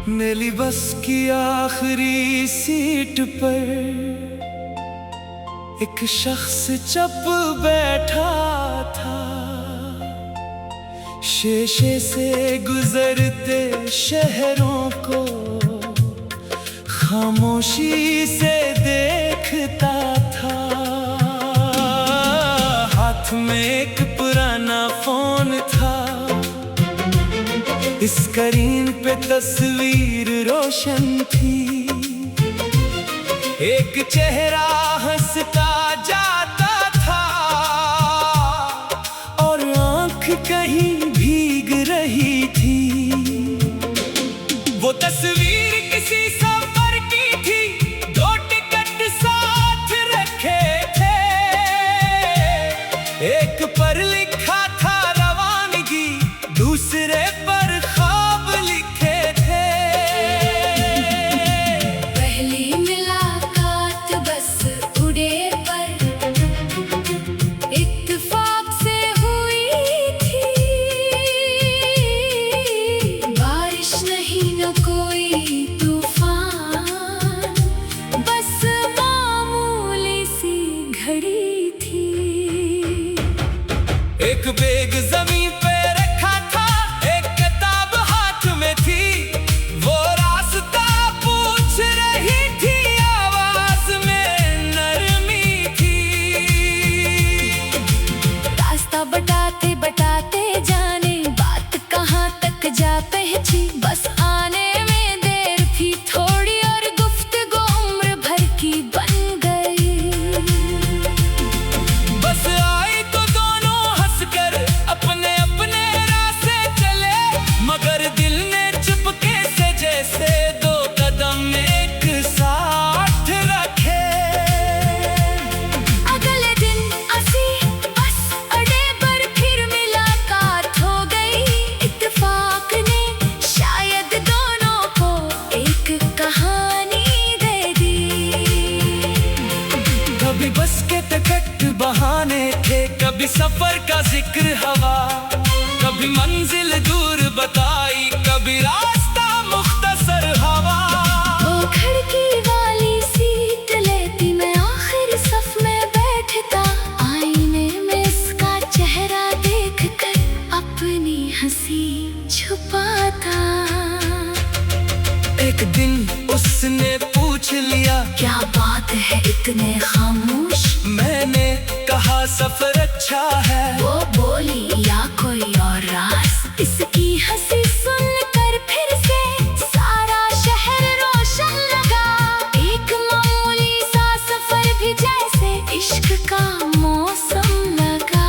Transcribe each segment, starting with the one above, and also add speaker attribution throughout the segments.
Speaker 1: मेरी बस की आखिरी सीट पर एक शख्स चप बैठा था। शीशे से गुजरते शहरों को खामोशी से देखता था। हाथ में एक पुराना फोन था, स्क्रीन पे तस्वीर रोशन थी। एक चेहरा हंसता जाता था और आंख कहीं भीग रही थी। वो तस्वीर किसी सफर की थी, 2 टिकट साथ रखे थे। एक पर लिखा था रवानगी, दूसरे पर एक बैग जमीन पे रखा था, एक किताब हाथ में थी। वो रास्ता पूछ रही थी, आवाज में नरमी थी।
Speaker 2: रास्ता बताते बताते जाने बात कहाँ तक जा पहुंची। बस आने में देर थी थोड़ी और गुफ्तगू उम्र भर की बन गई।
Speaker 1: बस आई तो दोनों हंसकर अपने अपने रास्ते चले, मगर दिल ने चुपके से जैसे 2 कदम एक साथ रखे।
Speaker 2: अगले दिन असी बस अड्डे पर फिर मुलाकात हो गई। इत्तेफाक ने शायद दोनों को एक कहानी दे दी।
Speaker 1: कभी बस के टिकट बहाने थे, कभी सफर का जिक्र हवा, कभी मंजिल दूर बताई, कभी रास्ता मुख्तसर हवा।
Speaker 2: वो खिड़की वाली सीट लेती, मैं आखिर सफ में बैठता। आईने में इसका चेहरा देखकर अपनी हंसी छुपाता।
Speaker 1: एक दिन उसने पूछ लिया,
Speaker 2: क्या बात है इतने खामोश?
Speaker 1: मैंने कहा सफर अच्छा है।
Speaker 2: वो बोली या कोई और राज? इसकी हंसी सुनकर फिर से सारा शहर रोशन लगा। एक मामूली सा सफर भी जैसे इश्क का मौसम लगा।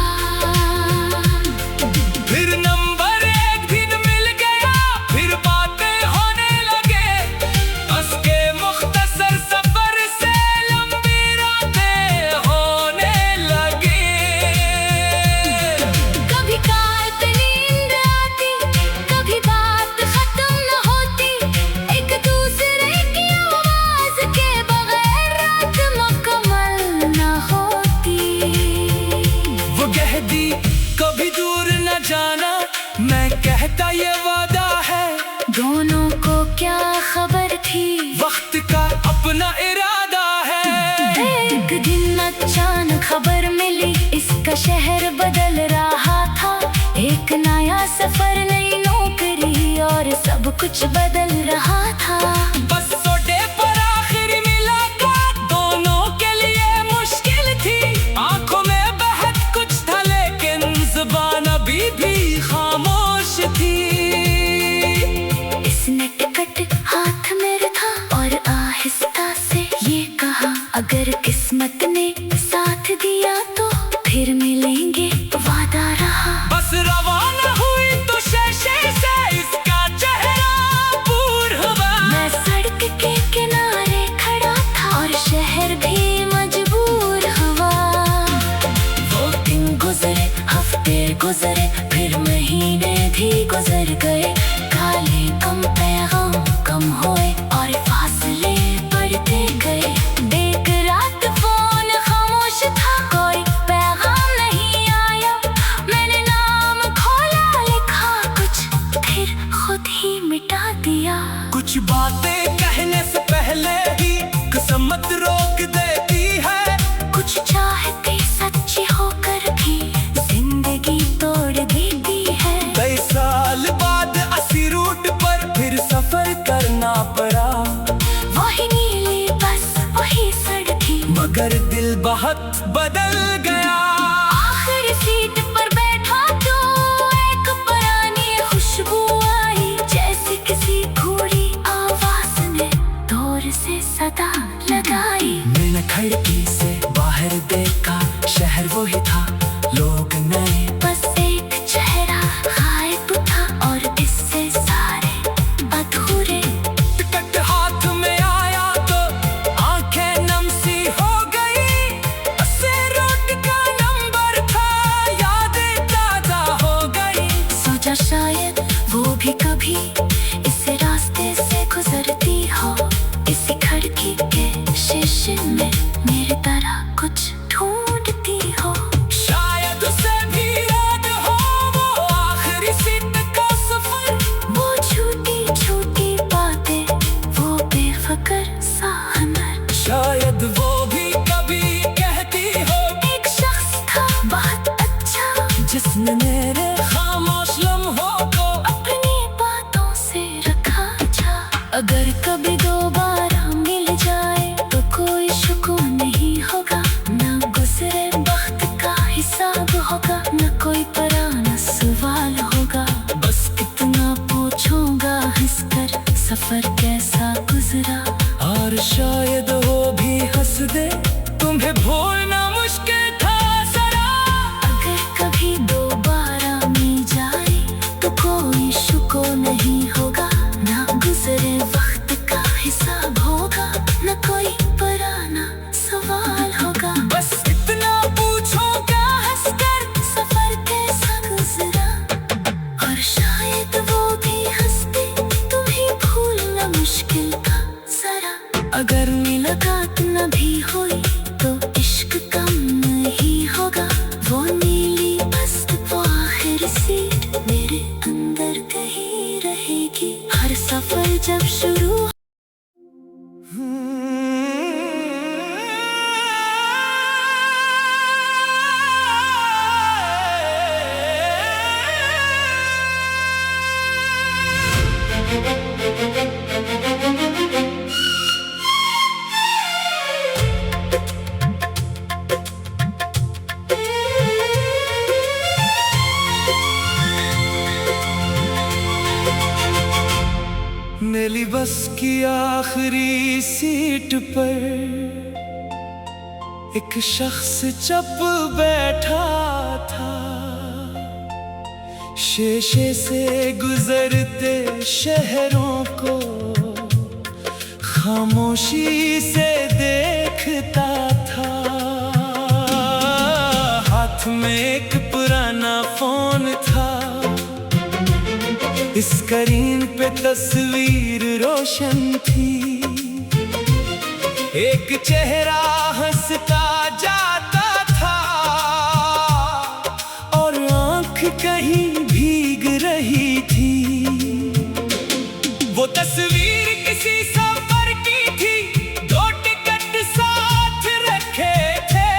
Speaker 1: फिर नंबर एक दिन मिल गया, फिर बातें होने लगे। बस के मुख्तसर सफर से लंबी रातें होने लगे।
Speaker 2: कभी कार पे नींद आती, कभी बात खत्म न होती। एक दूसरे की आवाज के बगैर रात मुकम्मल न होती।
Speaker 1: वो कहती कभी दूर न जाना, मैं कहता ये वादा है।
Speaker 2: दोनों को क्या खबर थी,
Speaker 1: वक्त का अपना इरादा है।
Speaker 2: एक दिन अचानक खबर मिली, इसका शहर बदल रहा था। एक नया सफर, नई नौकरी और सब कुछ बदल रहा था।
Speaker 1: बस सोटे पर आखिरी मुलाकात दोनों के लिए मुश्किल थी। आंखों में बहत कुछ था, लेकिन जुबान अभी भी खामोश थी।
Speaker 2: इसने टिकट हाथ में रखा और आहिस्ता से ये कहा, अगर किस्मत ने साथ दिया तो फिर मिलेंगे, वादा रहा।
Speaker 1: बस रवाना हुई तो शीशे से इसका चेहरा पूर हुआ।
Speaker 2: मैं गुजरे, फिर महीने भी गुजर गए। काले कम पैगाम कम हुए और फासले बढ़ते गए। देख रात फोन खामोश था, कोई पैगाम नहीं आया। मैंने नाम खोला, लिखा कुछ, फिर खुद ही मिटा दिया।
Speaker 1: कुछ बातें कहने से पहले ही किस्मत रोक देती है।
Speaker 2: कुछ चाहते सच्ची होकर भी जिंदगी तोड़ देती है।
Speaker 1: कई साल बाद इसी रूट पर फिर सफर करना पड़ा।
Speaker 2: वही नीली बस, वही सड़कें,
Speaker 1: मगर दिल बहुत बदल गया।
Speaker 2: आखिरी सीट पर बैठा तो एक पुरानी खुशबू आई, जैसे किसी बूढ़ी आवाज ने दूर से सदा लगाई।
Speaker 1: मैंने खिड़की से बाहर देखा, शहर वही था, लोग नए,
Speaker 2: बस एक चेहरा गायब था और इससे सारे अधूरे।
Speaker 1: टिकट हाथ में आया तो आंखें नम सी हो गई। उससे रूट का नंबर था, यादें ताजा हो गई।
Speaker 2: सोचा शायद वो भी कभी इस रास्ते से गुजरती हो, इसी खिड़की के शीशे में मेरी तरह कुछ ढूंढती हो।
Speaker 1: शायद उसे भी याद हो वो आखिरी सीट का सफर।
Speaker 2: वो छोटी छोटी बातें, वो बेफिक्र सा हमर।
Speaker 1: शायद वो भी कभी कहती हो,
Speaker 2: एक शख्स था बहुत अच्छा,
Speaker 1: जिसने मेरे खामोश लम्हों को
Speaker 2: अपनी बातों से रखा था। अगर कभी दोबारा मिल जाए तो कोई सुकून नहीं होगा, न गुजरे वक्त का हिसाब होगा, न कोई पुराना सवाल होगा। बस इतना पूछूंगा हंसकर, सफर कैसा गुजरा।
Speaker 1: और शायद वो भी हंस दे, तुम्हें भूलना मुश्किल था जरा।
Speaker 2: अगर कभी दोबारा मिल जाए तो कोई शुक्र नहीं होगा, ना गुजरे वक्त का हिसाब होगा, न कोई पुराना सवाल होगा।
Speaker 1: बस इतना पूछूंगा हंसकर,
Speaker 2: सफर कैसा गुजरा। और शायद वो भी हंस दे, तुम्हें भूलना मुश्किल था जरा। अगर मुलाकात न भी हुई तो इश्क कम नहीं होगा। वो नीली बस, वो आखिरी सीट मेरे अंदर कहीं रहेगी। हर सफर जब शुरू
Speaker 1: नीली बस की आखिरी सीट पर एक शख्स चप बैठा था। शीशे से गुजरते शहरों को खामोशी से देखता था। हाथ में एक पुराना फोन था, स्क्रीन पे तस्वीर रोशन थी। एक चेहरा हंसता जाता था और आंख कहीं भीग रही थी। वो तस्वीर किसी सफर की थी, 2 टिकट साथ रखे थे।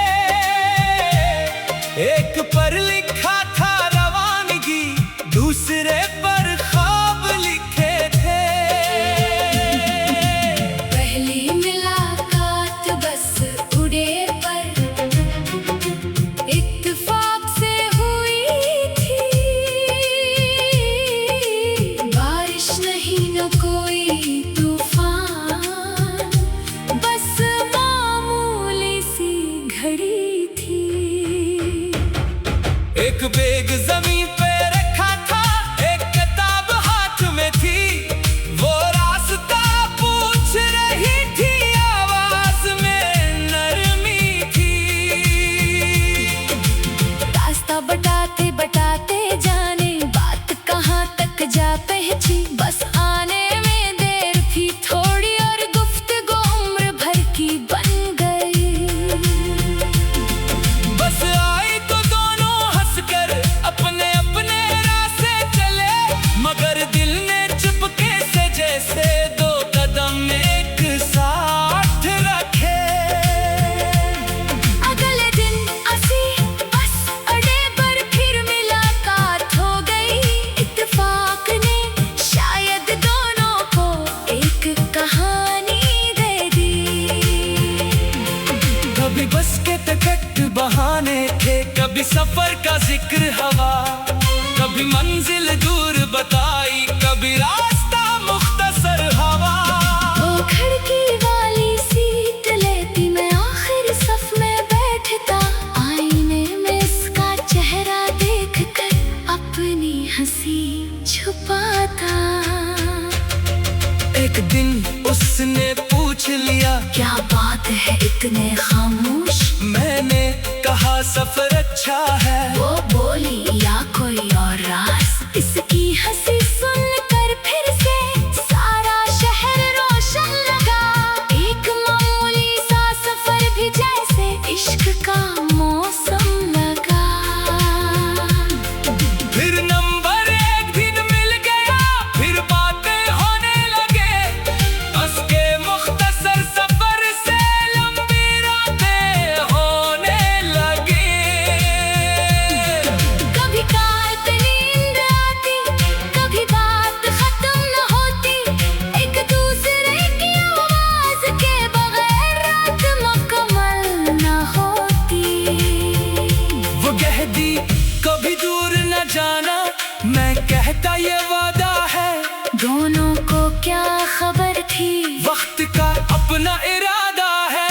Speaker 1: एक पर लिखा था रवानगी, दूसरे पर ख्वाब लिखे थे।
Speaker 2: पहली मुलाकात बस उड़े पर इत्तेफाक से हुई थी। बारिश नहीं न कोई तूफान, बस मामूली सी घड़ी थी।
Speaker 1: एक बैग जमीन पे रखा था, एक किताब हाथ में थी। वो रास्ता पूछ रही थी, आवाज में नरमी थी।
Speaker 2: रास्ता बताते बताते
Speaker 1: बहाने थे, कभी सफर का जिक्र हवा, कभी मंजिल दूर बताई, कभी रास्ता मुख्तसर हवा।
Speaker 2: वो खिड़की वाली सीट लेती, मैं आखिर सफ में बैठता, आईने में इसका चेहरा देखकर अपनी हंसी छुपाता।
Speaker 1: एक दिन उसने पूछ लिया,
Speaker 2: क्या बात है इतने खामोश?
Speaker 1: मैंने कहा सफर अच्छा है।
Speaker 2: वो बोली, या कोई और राज? इसकी हंसी सुनकर फिर से सारा शहर रोशन लगा। एक मामूली सा सफर भी जैसे इश्क का मौसम लगा।
Speaker 1: फिर नंबर एक दिन मिल गया, फिर बातें होने लगे, बस के मुख्तसर सफर से लंबी रातें होने लगे।
Speaker 2: कभी कार पे नींद आती, कभी बात खत्म न होती, एक दूसरे की आवाज के बगैर रात मुकम्मल न होती।
Speaker 1: वो कहती कभी दूर न जाना, मैं कहता ये वादा है।
Speaker 2: दोनों को क्या खबर थी,
Speaker 1: वक्त का अपना इरादा है।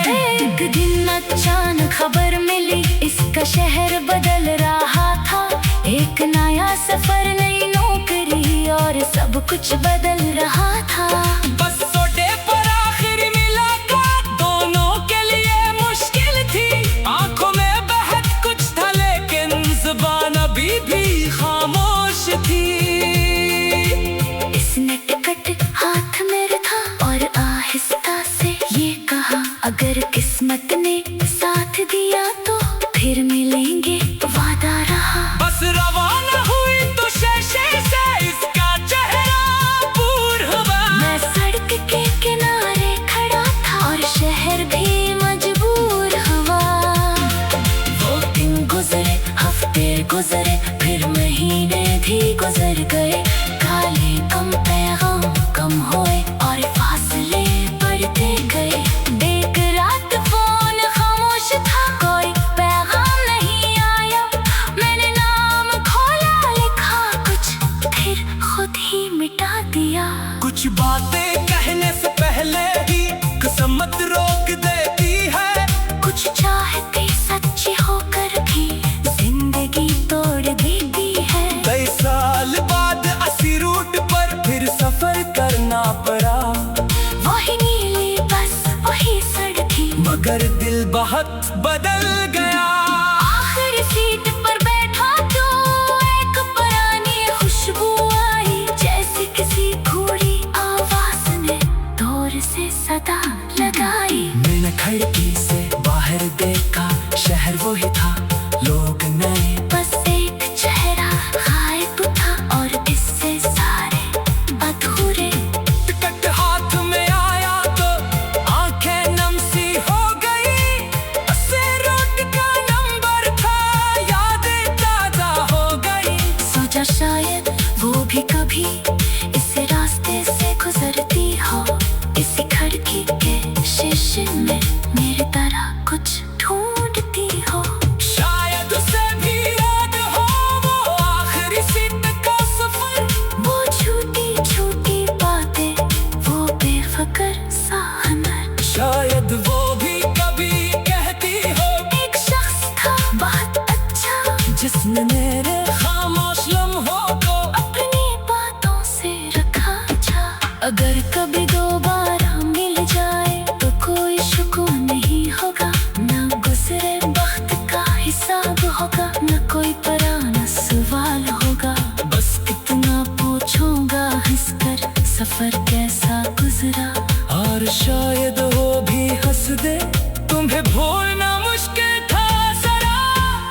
Speaker 2: एक दिन अचानक खबर मिली, इसका शहर बदल रहा था। एक नया सफर, नई नौकरी और सब कुछ बदल रहा था।
Speaker 1: बस सोटे पर आखिर मुलाकात दोनों के लिए मुश्किल थी। आंखों में बहत कुछ था, लेकिन जुबान अभी भी खामोश थी।
Speaker 2: इसने टिकट हाथ में रखा और आहिस्ता से ये कहा, अगर किस्मत ने साथ दिया तो फिर मिलेंगे, वादा रहा।
Speaker 1: बस रवाना हुई तो शशे से इसका चेहरा दूर हुआ।
Speaker 2: मैं सड़क के किनारे खड़ा था और शहर भी मजबूर हुआ। वो दिन गुजरे, हफ्ते गुजरे, फिर महीने भी गुजर गए। काले कम पैगाम कम हुए और फासले बढ़ते गए। एक रात फोन खामोश था, कोई पैगाम नहीं आया। मैंने नाम खोला, लिखा कुछ, फिर खुद ही मिटा दिया।
Speaker 1: कुछ बातें कहने से पहले ही किस्मत रोक देती है।
Speaker 2: कुछ चाहते सच्ची होकर भी जिंदगी तोड़ देती है।
Speaker 1: कई साल बाद असी रूट पर फिर सफर करना पड़ा,
Speaker 2: वही नीली बस, वही सड़कें,
Speaker 1: मगर दिल बहुत बदल गया।
Speaker 2: आखिरी सीट पर बैठा तो एक पुरानी खुशबू आई, जैसे किसी बूढ़ी आवाज ने दूर से सदा लगाई।
Speaker 1: मैंने खिड़की से बाहर देखा, शहर वही था, लोग नए,
Speaker 2: बस एक चेहरा गायब था और इससे सारे अधूरे।
Speaker 1: टिकट हाथ में आया तो आंखें नम सी हो गई। अस्सी रोड का नंबर था, यादें ताजा हो गई।
Speaker 2: सोचा शायद वो भी कभी इस रास्ते से गुजरती हो, इसी खिड़की के शीशे में मेरी तरह कुछ ढूंढती हो।
Speaker 1: शायद उसे भी याद हो वो आखिरी सीट का सफर,
Speaker 2: वो छोटी छोटी बातें, वो बेफिक्र सा हुनर।
Speaker 1: शायद वो भी कभी कहती हो,
Speaker 2: एक शख्स था बहुत अच्छा,
Speaker 1: जिसने मेरे खामोश लम्हों को
Speaker 2: अपनी बातों से रखा था। अगर कभी दोबारा मिल जाए तो कोई सुकून नहीं होगा, न गुजरे वक्त का हिसाब होगा, न कोई पुराना सवाल होगा। बस इतना पूछूंगा हंसकर, सफर कैसा गुजरा।
Speaker 1: और शायद वो भी हंस दे, तुम्हें भूलना मुश्किल था जरा।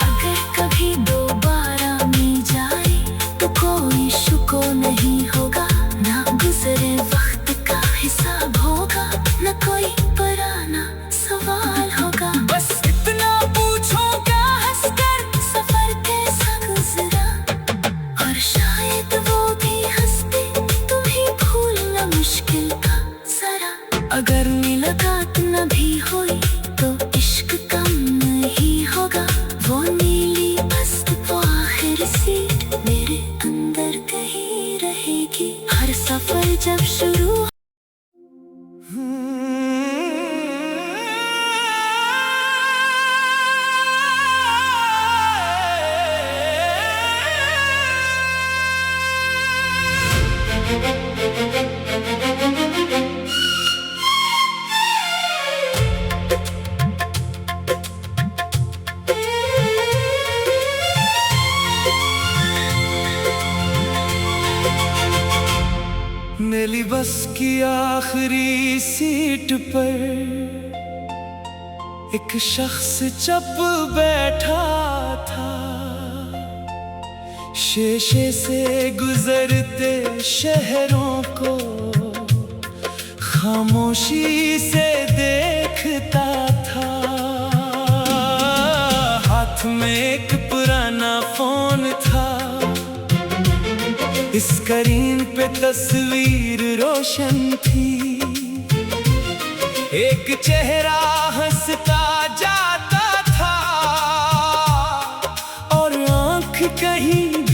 Speaker 2: अगर कभी दोबारा मिल जाए तो कोई शुक्र नहीं होगा, ना गुजरे वक्त का हिसाब होगा, न कोई पुराना सवाल होगा।
Speaker 1: बस इतना पूछूंगा
Speaker 2: हंसकर, सफर कैसा गुजरा। और शायद वो भी हंस दे, तुम्हें भूलना मुश्किल था जरा। अगर मुलाकात न भी हुई तो इश्क कम नहीं
Speaker 1: वाली सीट पर एक शख्स चप बैठा था। शीशे से गुजरते शहरों को खामोशी से देखता था। हाथ में एक पुराना फोन था, स्क्रीन पे तस्वीर रोशन थी। एक चेहरा हंसता जाता था और आंख कहीं